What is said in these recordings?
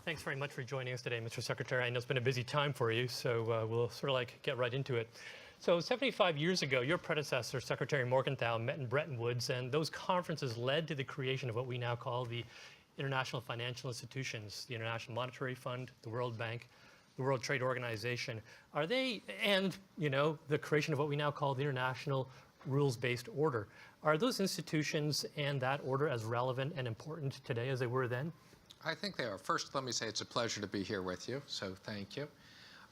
Thanks very much for joining us today, Mr. Secretary. I know it's been a busy time for you, so we'll sort of get right into it. So 75 years ago, your predecessor, Secretary Morgenthau, met in Bretton Woods, and those conferences led to the creation of what we now call the international financial institutions, the International Monetary Fund, the World Bank, the World Trade Organization. Are they, and the creation of what we now call the International Rules-Based Order. Are those institutions and that order as relevant and important today as they were then? I think they are. First, let me say it's a pleasure to be here with you, so thank you.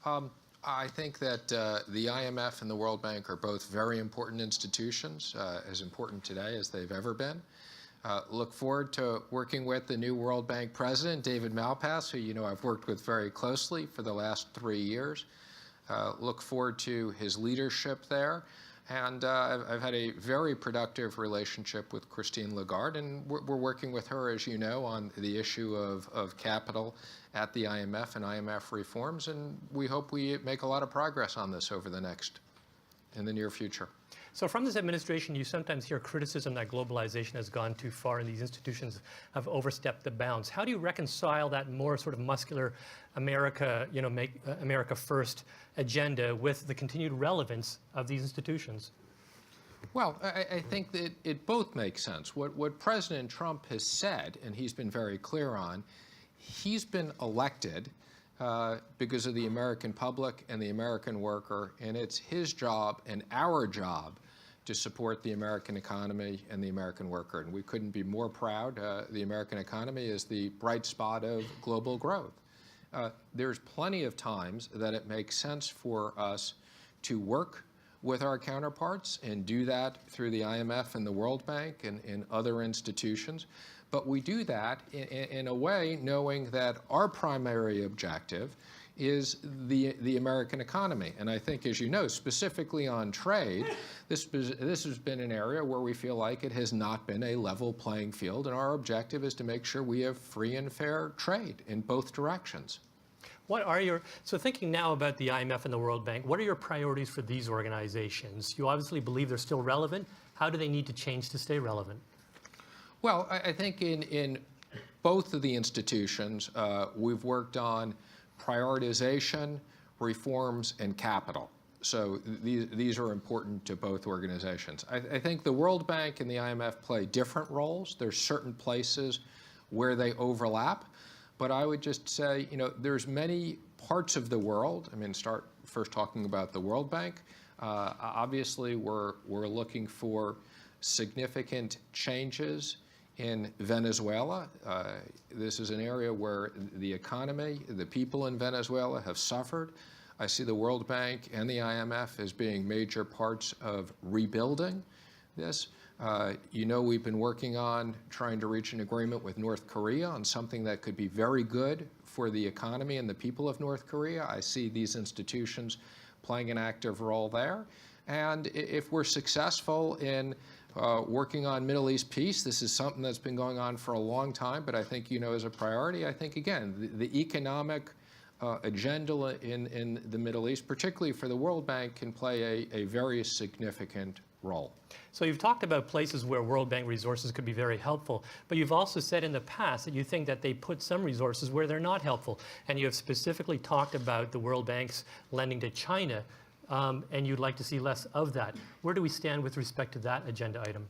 I think that the IMF and the World Bank are both very important institutions, as important today as they've ever been. Look forward to working with the new World Bank president, David Malpass, who I've worked with very closely for the last 3 years. Look forward to his leadership there. And I've had a very productive relationship with Christine Lagarde, and we're working with her, as you know, on the issue of capital at the IMF and IMF reforms, and we hope we make a lot of progress on this in the near future. So from this administration, you sometimes hear criticism that globalization has gone too far and these institutions have overstepped the bounds. How do you reconcile that more sort of muscular America, make America first agenda with the continued relevance of these institutions? Well, I think that it both makes sense. What President Trump has said, and he's been very clear on, he's been elected because of the American public and the American worker, and it's his job and our job to support the American economy and the American worker. And we couldn't be more proud. The American economy is the bright spot of global growth. There's plenty of times that it makes sense for us to work with our counterparts and do that through the IMF and the World Bank and other institutions. But we do that in a way knowing that our primary objective is the American economy. And I think, as you know, specifically on trade, this has been an area where we feel like it has not been a level playing field, and our objective is to make sure we have free and fair trade in both directions. So thinking now about the IMF and the World Bank, what are your priorities for these organizations? You obviously believe they're still relevant. How do they need to change to stay relevant? Well, I think in both of the institutions, we've worked on prioritization, reforms, and capital. So these are important to both organizations. I think the World Bank and the IMF play different roles. There's certain places where they overlap. But I would just say, there's many parts of the world. Start first talking about the World Bank. Obviously, we're looking for significant changes in Venezuela. This is an area where the economy, the people in Venezuela have suffered. I see the World Bank and the IMF as being major parts of rebuilding this. We've been working on trying to reach an agreement with North Korea on something that could be very good for the economy and the people of North Korea. I see these institutions playing an active role there. And if we're successful in working on Middle East peace, this is something that's been going on for a long time, but I think, as a priority, I think, again, the economic agenda in the Middle East, particularly for the World Bank, can play a very significant role. So you've talked about places where World Bank resources could be very helpful, but you've also said in the past that you think that they put some resources where they're not helpful. And you have specifically talked about the World Bank's lending to China, and you'd like to see less of that. Where do we stand with respect to that agenda item?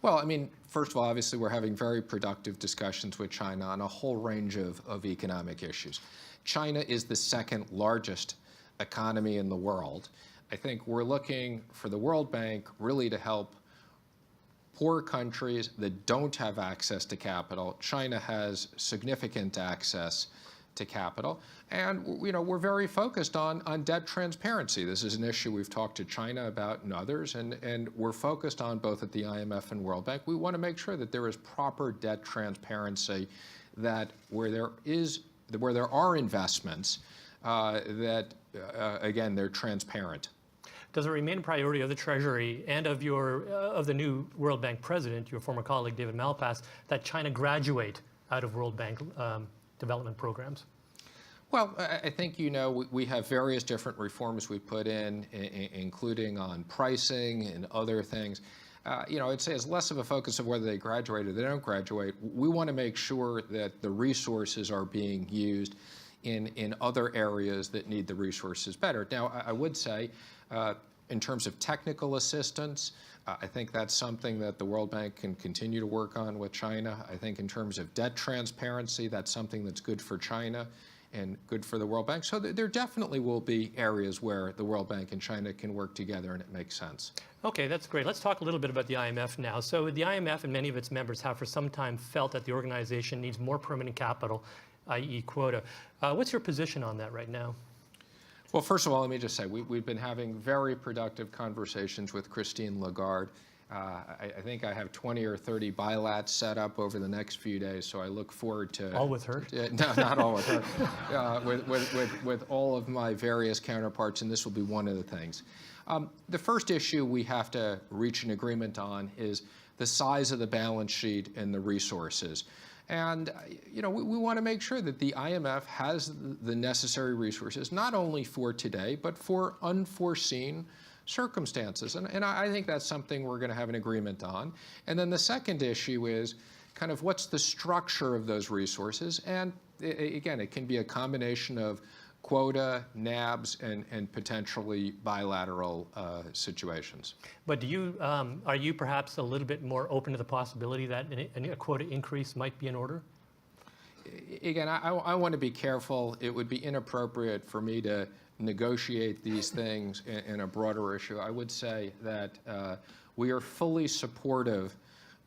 Well, first of all, obviously, we're having very productive discussions with China on a whole range of economic issues. China is the second largest economy in the world. I think we're looking for the World Bank really to help poor countries that don't have access to capital. China has significant access to capital. And we're very focused on debt transparency. This is an issue we've talked to China about and others, and we're focused on both at the IMF and World Bank. We want to make sure that there is proper debt transparency, that where there are investments, again, they're transparent. Does it remain a priority of the Treasury and of the new World Bank president, your former colleague David Malpass, that China graduate out of World Bank development programs? Well, I think we have various different reforms we put in, including on pricing and other things. I'd say it's less of a focus of whether they graduate or they don't graduate. We want to make sure that the resources are being used in other areas that need the resources better. Now, I would say, in terms of technical assistance, I think that's something that the World Bank can continue to work on with China. I think in terms of debt transparency, that's something that's good for China and good for the World Bank. So there definitely will be areas where the World Bank and China can work together and it makes sense. Okay, that's great. Let's talk a little bit about the IMF now. So the IMF and many of its members have for some time felt that the organization needs more permanent capital, i.e. quota. What's your position on that right now? Well, first of all, let me just say, we've been having very productive conversations with Christine Lagarde. I think I have 20 or 30 bilats set up over the next few days, so I look forward to... All with her? No, not all with her. With all of my various counterparts, and this will be one of the things. The first issue we have to reach an agreement on is the size of the balance sheet and the resources. And, we want to make sure that the IMF has the necessary resources, not only for today, but for unforeseen circumstances. And I think that's something we're going to have an agreement on. And then the second issue is kind of what's the structure of those resources. And again, it can be a combination of quota, NABs, and potentially bilateral situations. But are you perhaps a little bit more open to the possibility that a quota increase might be in order? Again, I want to be careful. It would be inappropriate for me to negotiate these things in a broader issue. I would say that we are fully supportive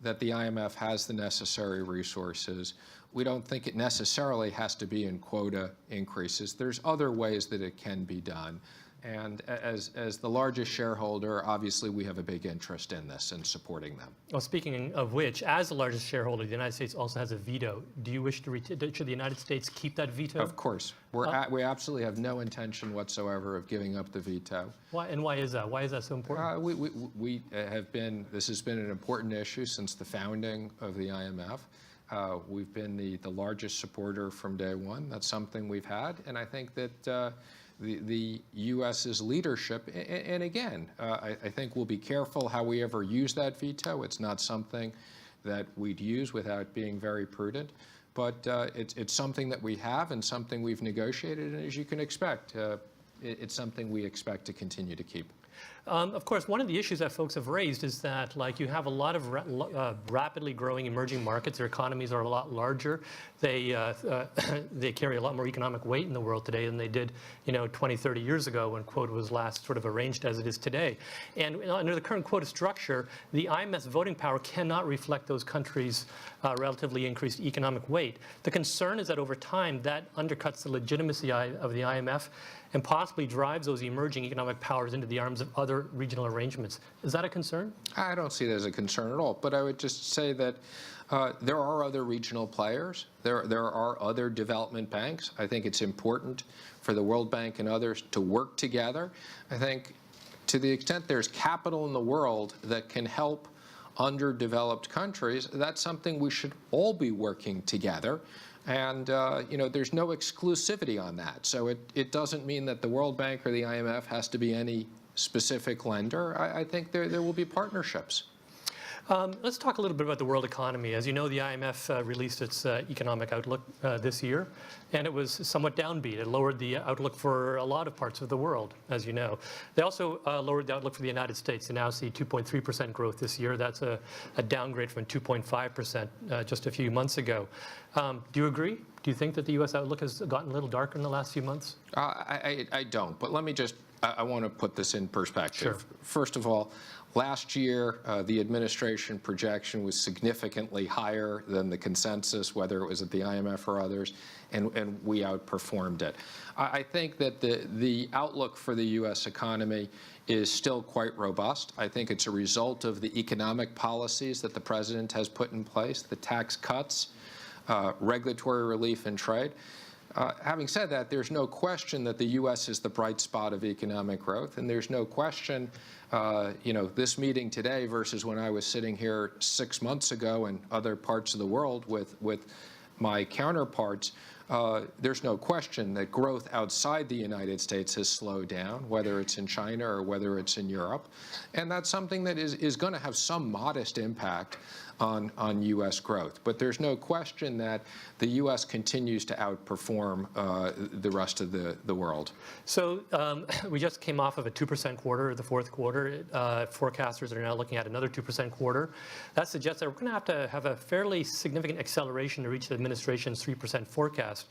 that the IMF has the necessary resources. We don't think it necessarily has to be in quota increases. There's other ways that it can be done. And as the largest shareholder, obviously we have a big interest in this and supporting them. Well, speaking of which, as the largest shareholder, the United States also has a veto. Do you wish to should the United States keep that veto? Of course. We absolutely have no intention whatsoever of giving up the veto. Why is that? Why is that so important? This has been an important issue since the founding of the IMF. We've been the largest supporter from day one. That's something we've had. And I think that the U.S.'s leadership, and again, I think we'll be careful how we ever use that veto. It's not something that we'd use without being very prudent. But it's something that we have and something we've negotiated. And as you can expect, it's something we expect to continue to keep. Of course, one of the issues that folks have raised is that, you have a lot of rapidly growing emerging markets. Their economies are a lot larger. They carry a lot more economic weight in the world today than they did, 20, 30 years ago when quota was last sort of arranged as it is today. And under the current quota structure, the IMF's voting power cannot reflect those countries' relatively increased economic weight. The concern is that over time, that undercuts the legitimacy of the IMF and possibly drives those emerging economic powers into the arms of other regional arrangements. Is that a concern? I don't see that as a concern at all, but I would just say that there are other regional players. There are other development banks. I think it's important for the World Bank and others to work together. I think to the extent there's capital in the world that can help underdeveloped countries, that's something we should all be working together. And, there's no exclusivity on that. So it doesn't mean that the World Bank or the IMF has to be any specific lender. I think there will be partnerships. Let's talk a little bit about the world economy. As you know, the IMF released its economic outlook this year, and it was somewhat downbeat. It lowered the outlook for a lot of parts of the world, as you know. They also lowered the outlook for the United States. They now see 2.3% growth this year. That's a downgrade from 2.5% just a few months ago. Do you agree? Do you think that the U.S. outlook has gotten a little darker in the last few months? I don't, but let me just, I want to put this in perspective. Sure. First of all, last year, the administration projection was significantly higher than the consensus, whether it was at the IMF or others, and we outperformed it. I think that the outlook for the U.S. economy is still quite robust. I think it's a result of the economic policies that the president has put in place, the tax cuts, regulatory relief, and trade. Having said that, there's no question that the U.S. is the bright spot of economic growth, and there's no question, this meeting today versus when I was sitting here 6 months ago in other parts of the world with my counterparts, there's no question that growth outside the United States has slowed down, whether it's in China or whether it's in Europe. And that's something that is going to have some modest impact on U.S. growth. But there's no question that the U.S. continues to outperform the rest of the world. So we just came off of a 2% quarter, the fourth quarter. Forecasters are now looking at another 2% quarter. That suggests that we're going to have a fairly significant acceleration to reach the administration's 3% forecast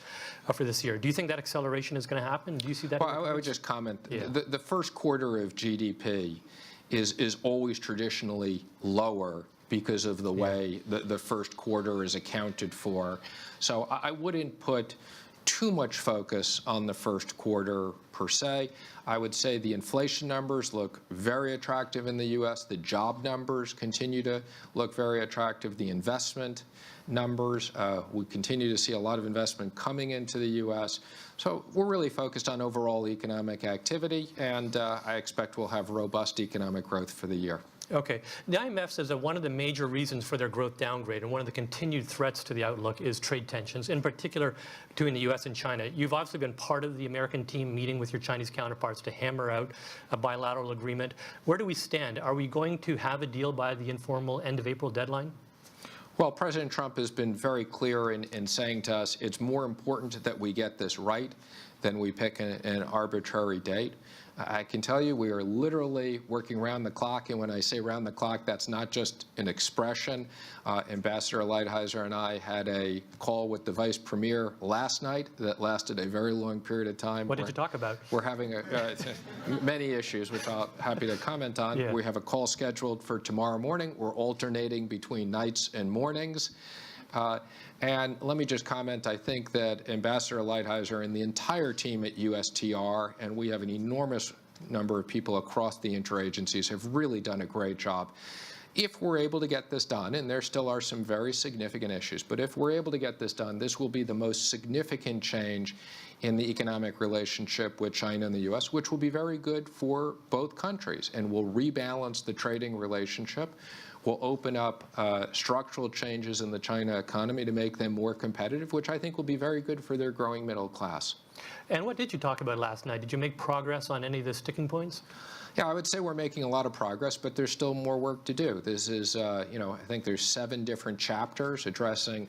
for this year. Do you think that acceleration is going to happen? Do you see that? Well, I would just comment. Yeah. The first quarter of GDP is always traditionally lower because of the way the first quarter is accounted for. So I wouldn't put too much focus on the first quarter per se. I would say the inflation numbers look very attractive in the U.S. The job numbers continue to look very attractive. The investment numbers, we continue to see a lot of investment coming into the U.S. So we're really focused on overall economic activity, and I expect we'll have robust economic growth for the year. Okay. The IMF says that one of the major reasons for their growth downgrade and one of the continued threats to the outlook is trade tensions, in particular between the U.S. and China. You've obviously been part of the American team meeting with your Chinese counterparts to hammer out a bilateral agreement. Where do we stand? Are we going to have a deal by the informal end of April deadline? Well, President Trump has been very clear in saying to us it's more important that we get this right than we pick an arbitrary date. I can tell you we are literally working round the clock, and when I say round the clock, that's not just an expression. Ambassador Lighthizer and I had a call with the Vice Premier last night that lasted a very long period of time. What did you talk about? We're having many issues, which I'm happy to comment on. Yeah. We have a call scheduled for tomorrow morning. We're alternating between nights and mornings. And let me just comment, I think that Ambassador Lighthizer and the entire team at USTR, and we have an enormous number of people across the interagencies, have really done a great job. If we're able to get this done, and there still are some very significant issues, but if we're able to get this done, this will be the most significant change in the economic relationship with China and the U.S., which will be very good for both countries and will rebalance the trading relationship. Will open up structural changes in the China economy to make them more competitive, which I think will be very good for their growing middle class. And what did you talk about last night? Did you make progress on any of the sticking points? Yeah, I would say we're making a lot of progress, but there's still more work to do. This is, I think there's 7 different chapters addressing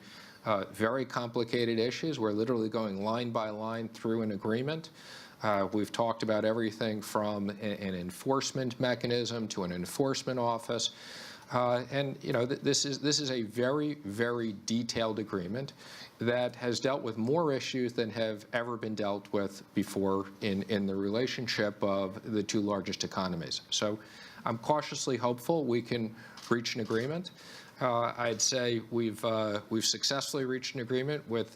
very complicated issues. We're literally going line by line through an agreement. We've talked about everything from an enforcement mechanism to an enforcement office. This is a very, very detailed agreement that has dealt with more issues than have ever been dealt with before in the relationship of the 2 largest economies. So I'm cautiously hopeful we can reach an agreement. I'd say we've successfully reached an agreement with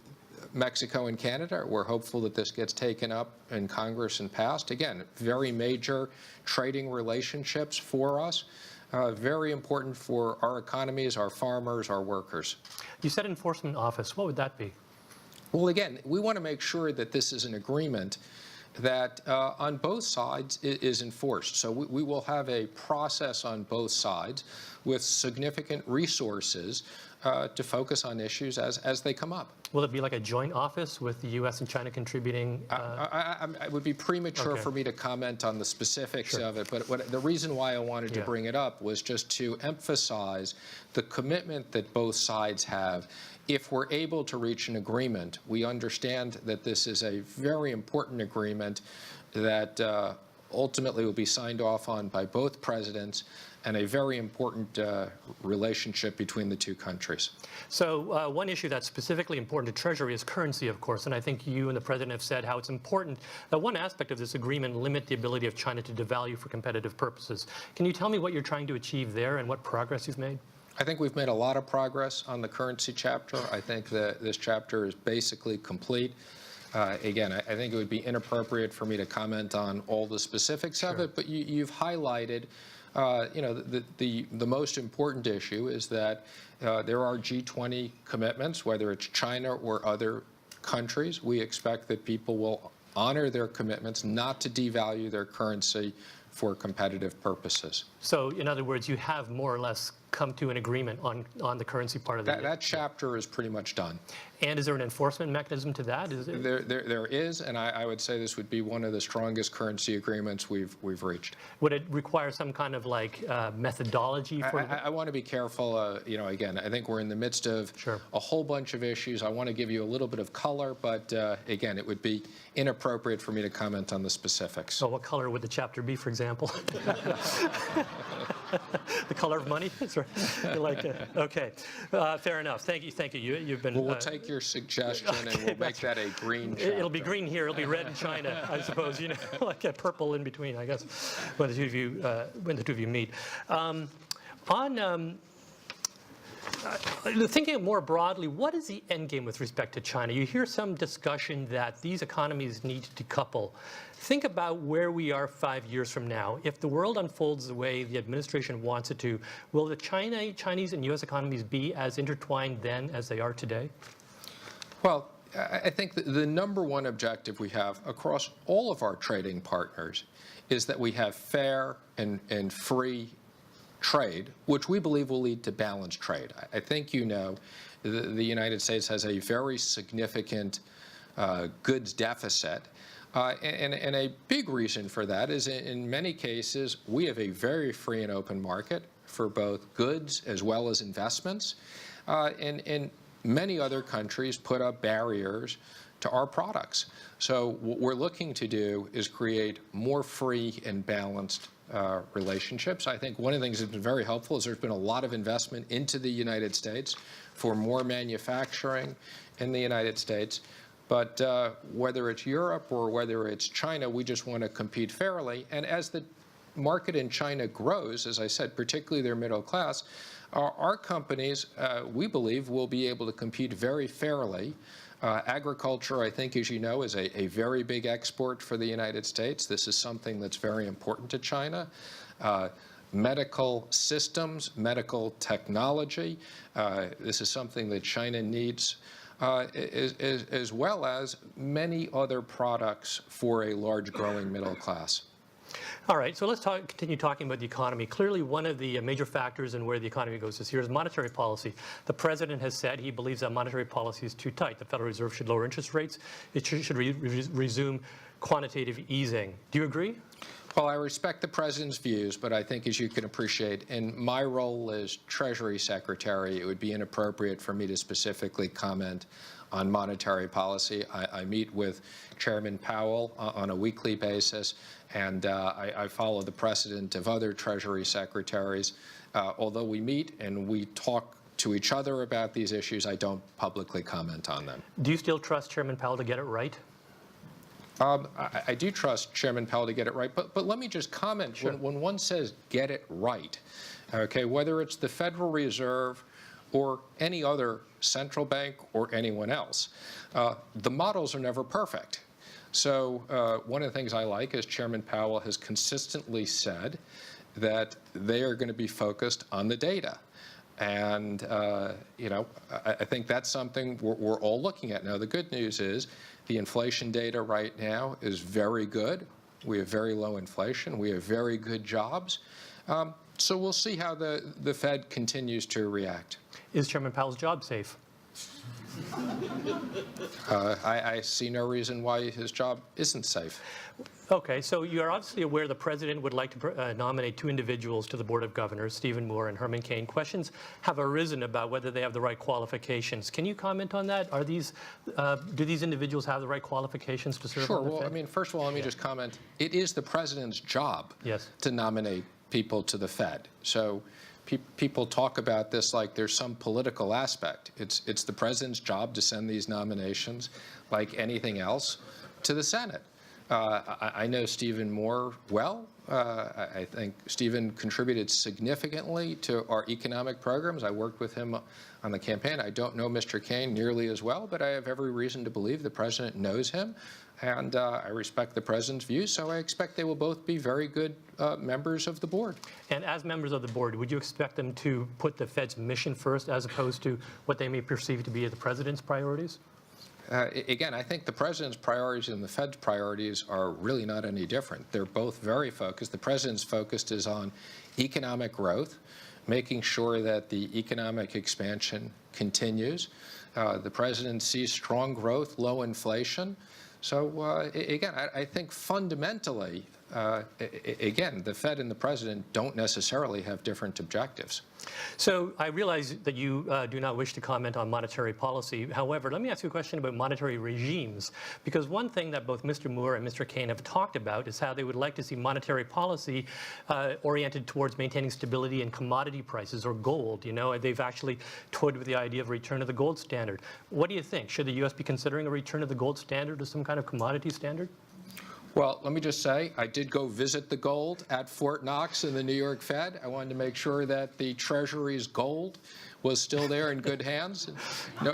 Mexico and Canada. We're hopeful that this gets taken up in Congress and passed. Again, very major trading relationships for us. Very important for our economies, our farmers, our workers. You said enforcement office. What would that be? Well, again, we want to make sure that this is an agreement that on both sides is enforced. So we will have a process on both sides with significant resources to focus on issues as they come up. Will it be like a joint office with the U.S. and China contributing? It would be premature for me to comment on the specifics of it, but the reason why I wanted to bring it up was just to emphasize the commitment that both sides have. If we're able to reach an agreement, we understand that this is a very important agreement that ultimately will be signed off on by both presidents, and a very important relationship between the 2 countries. So one issue that's specifically important to Treasury is currency, of course, and I think you and the President have said how it's important that one aspect of this agreement limit the ability of China to devalue for competitive purposes. Can you tell me what you're trying to achieve there and what progress you've made? I think we've made a lot of progress on the currency chapter. I think that this chapter is basically complete. Again, I think it would be inappropriate for me to comment on all the specifics of it, but you've highlighted the most important issue is that there are G20 commitments, whether it's China or other countries. We expect that people will honor their commitments not to devalue their currency for competitive purposes. So, in other words, you have more or less come to an agreement on the currency part of that chapter is pretty much done. And is there an enforcement mechanism to that? There is, and I would say this would be one of the strongest currency agreements we've reached. Would it require some kind of like methodology for I want to be careful. Again, I think we're in the midst of a whole bunch of issues. I want to give you a little bit of color, but again, it would be inappropriate for me to comment on the specifics. So what color would the chapter be, for example? The color of money? Okay, fair enough. Thank you. You've been. We'll take your suggestion and we'll make that a green chapter. It'll be green here. It'll be red in China, I suppose. Like a purple in between, I guess, when the two of you meet. Thinking more broadly, what is the end game with respect to China? You hear some discussion that these economies need to decouple. Think about where we are 5 years from now. If the world unfolds the way the administration wants it to, will the Chinese and U.S. economies be as intertwined then as they are today? Well, I think the number one objective we have across all of our trading partners is that we have fair and free trade, which we believe will lead to balanced trade. I think the United States has a very significant goods deficit. And a big reason for that is in many cases, we have a very free and open market for both goods as well as investments. And many other countries put up barriers to our products. So what we're looking to do is create more free and balanced relationships. I think one of the things that's been very helpful is there's been a lot of investment into the United States for more manufacturing in the United States. But whether it's Europe or whether it's China, we just want to compete fairly. And as the market in China grows, as I said, particularly their middle class, our companies, we believe, will be able to compete very fairly. Agriculture, I think, as you know, is a very big export for the United States. This is something that's very important to China. Medical systems, medical technology, this is something that China needs, as well as many other products for a large growing middle class. All right, so let's continue talking about the economy. Clearly, one of the major factors in where the economy goes this year is monetary policy. The president has said he believes that monetary policy is too tight. The Federal Reserve should lower interest rates. It should resume quantitative easing. Do you agree? Well, I respect the president's views, but I think, as you can appreciate, in my role as Treasury Secretary, it would be inappropriate for me to specifically comment on monetary policy. I meet with Chairman Powell on a weekly basis, and I follow the precedent of other Treasury secretaries. Although we meet and we talk to each other about these issues, I don't publicly comment on them. Do you still trust Chairman Powell to get it right? I do trust Chairman Powell to get it right, but let me just comment. Sure. When one says get it right, okay, whether it's the Federal Reserve or any other central bank or anyone else, the models are never perfect. So one of the things I like is Chairman Powell has consistently said that they are going to be focused on the data. And, I think that's something we're all looking at. Now, the good news is the inflation data right now is very good. We have very low inflation. We have very good jobs. So we'll see how the Fed continues to react. Is Chairman Powell's job safe? I see no reason why his job isn't safe. Okay, so you're obviously aware the president would like to nominate two individuals to the Board of Governors, Stephen Moore and Herman Cain. Questions have arisen about whether they have the right qualifications. Can you comment on that? Do these individuals have the right qualifications to serve on the Fed? Well, I mean, first of all, let me just comment. It is the president's job to nominate people to the Fed. So people talk about this like there's some political aspect. It's the president's job to send these nominations, like anything else, to the Senate. I know Stephen Moore well. I think Stephen contributed significantly to our economic programs. I worked with him on the campaign. I don't know Mr. Cain nearly as well, but I have every reason to believe the president knows him. And I respect the president's views, so I expect they will both be very good members of the board. And as members of the board, would you expect them to put the Fed's mission first as opposed to what they may perceive to be the president's priorities? Again, I think the president's priorities and the Fed's priorities are really not any different. They're both very focused. The president's focused is on economic growth, making sure that the economic expansion continues. The president sees strong growth, low inflation. So again, I think fundamentally, again, the Fed and the president don't necessarily have different objectives. So I realize that you do not wish to comment on monetary policy. However, let me ask you a question about monetary regimes, because one thing that both Mr. Moore and Mr. Kane have talked about is how they would like to see monetary policy oriented towards maintaining stability in commodity prices or gold. You know, they've actually toyed with the idea of return to the gold standard. What do you think? Should the U.S. be considering a return to the gold standard or some kind of commodity standard? Well, let me just say, I did go visit the gold at Fort Knox in the New York Fed. I wanted to make sure that the Treasury's gold was still there in good hands.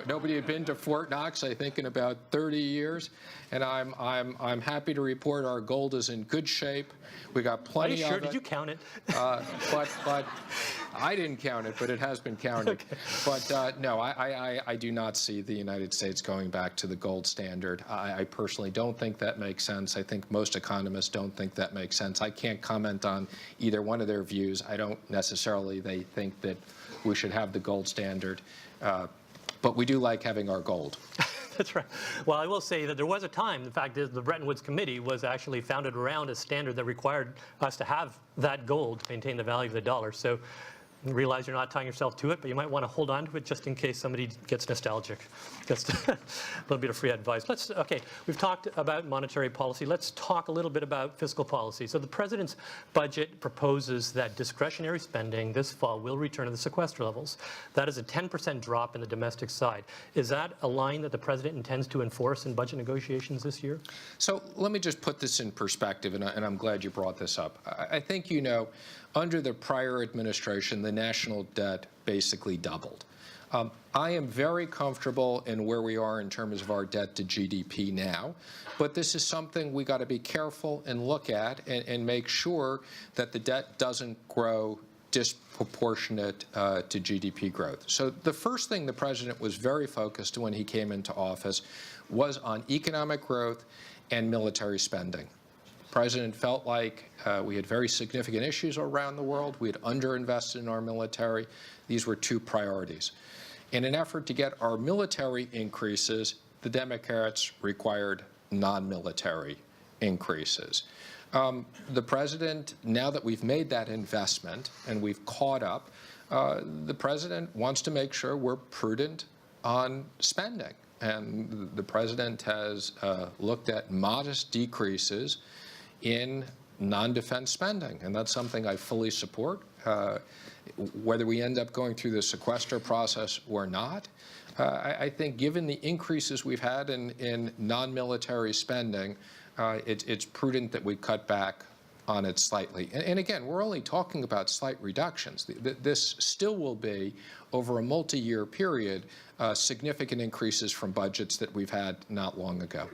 Nobody had been to Fort Knox, I think, in about 30 years, and I'm happy to report our gold is in good shape. We got plenty of it. Are you sure? Did you count it? But I didn't count it, but it has been counted. Okay. But no, I do not see the United States going back to the gold standard. I personally don't think that makes sense. I think most economists don't think that makes sense. I can't comment on either one of their views. I don't necessarily they think that we should have the gold standard, but we do like having our gold. That's right. Well, I will say that there was a time, in fact, the Bretton Woods Committee was actually founded around a standard that required us to have that gold to maintain the value of the dollar. So realize you're not tying yourself to it, but you might want to hold on to it just in case somebody gets nostalgic. Just a little bit of free advice. Okay, we've talked about monetary policy. Let's talk a little bit about fiscal policy. So the president's budget proposes that discretionary spending this fall will return to the sequester levels. That is a 10% drop in the domestic side. Is that a line that the president intends to enforce in budget negotiations this year? So let me just put this in perspective, and I'm glad you brought this up. I think you know, under the prior administration, the national debt basically doubled. I am very comfortable in where we are in terms of our debt to GDP now, but this is something we got to be careful and look at and make sure that the debt doesn't grow disproportionate to GDP growth. So the first thing the president was very focused when he came into office was on economic growth and military spending. The president felt like we had very significant issues around the world. We had underinvested in our military. These were two priorities. In an effort to get our military increases, the Democrats required non-military increases. The president, now that we've made that investment and we've caught up, the president wants to make sure we're prudent on spending. And the president has looked at modest decreases in non-defense spending, and that's something I fully support. Whether we end up going through the sequester process or not, I think given the increases we've had in non-military spending, it's prudent that we cut back on it slightly. And again, we're only talking about slight reductions. This still will be, over a multi-year period, significant increases from budgets that we've had not long ago.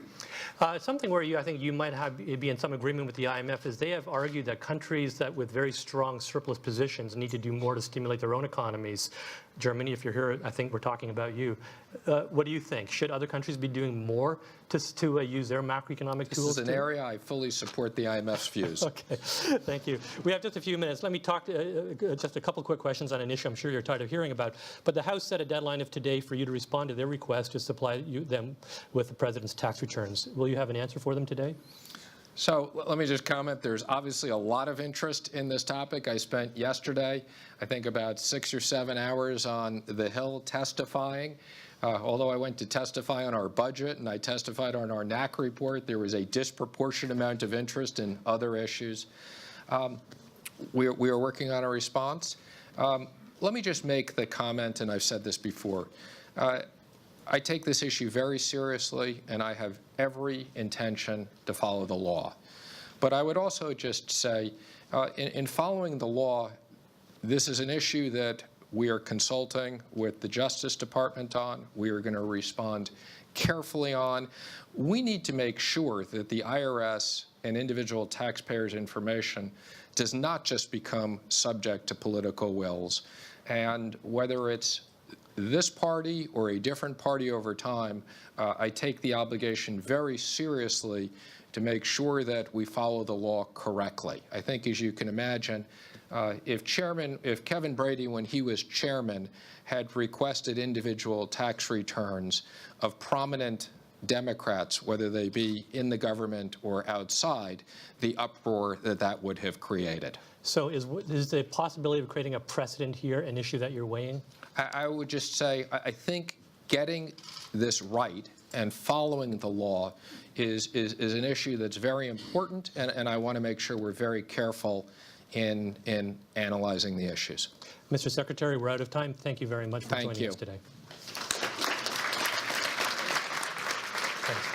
Something where I think you might be in some agreement with the IMF is they have argued that countries that with very strong surplus positions need to do more to stimulate their own economies. Germany, if you're here, I think we're talking about you. What do you think? Should other countries be doing more to use their macroeconomic tools? This is an area I fully support the IMF's views. Okay, thank you. We have just a few minutes. Let me talk just a couple quick questions on an issue I'm sure you're tired of hearing about. But the House set a deadline of today for you to respond to their request to supply them with the president's tax returns. Will you have an answer for them today? So let me just comment. There's obviously a lot of interest in this topic. I spent yesterday, I think, about 6 or 7 hours on the Hill testifying. Although I went to testify on our budget and I testified on our NAC report, there was a disproportionate amount of interest in other issues. We are working on a response. Let me just make the comment, and I've said this before. I take this issue very seriously, and I have every intention to follow the law. But I would also just say, in following the law, this is an issue that we are consulting with the Justice Department on. We are going to respond carefully on. We need to make sure that the IRS and individual taxpayers' information does not just become subject to political wills. And whether it's this party or a different party over time, I take the obligation very seriously to make sure that we follow the law correctly. I think, as you can imagine, if Kevin Brady, when he was chairman, had requested individual tax returns of prominent Democrats, whether they be in the government or outside, the uproar that would have created. So is the possibility of creating a precedent here an issue that you're weighing? I would just say I think getting this right and following the law is an issue that's very important, and I want to make sure we're very careful in analyzing the issues. Mr. Secretary, we're out of time. Thank you very much for joining us today. Thanks.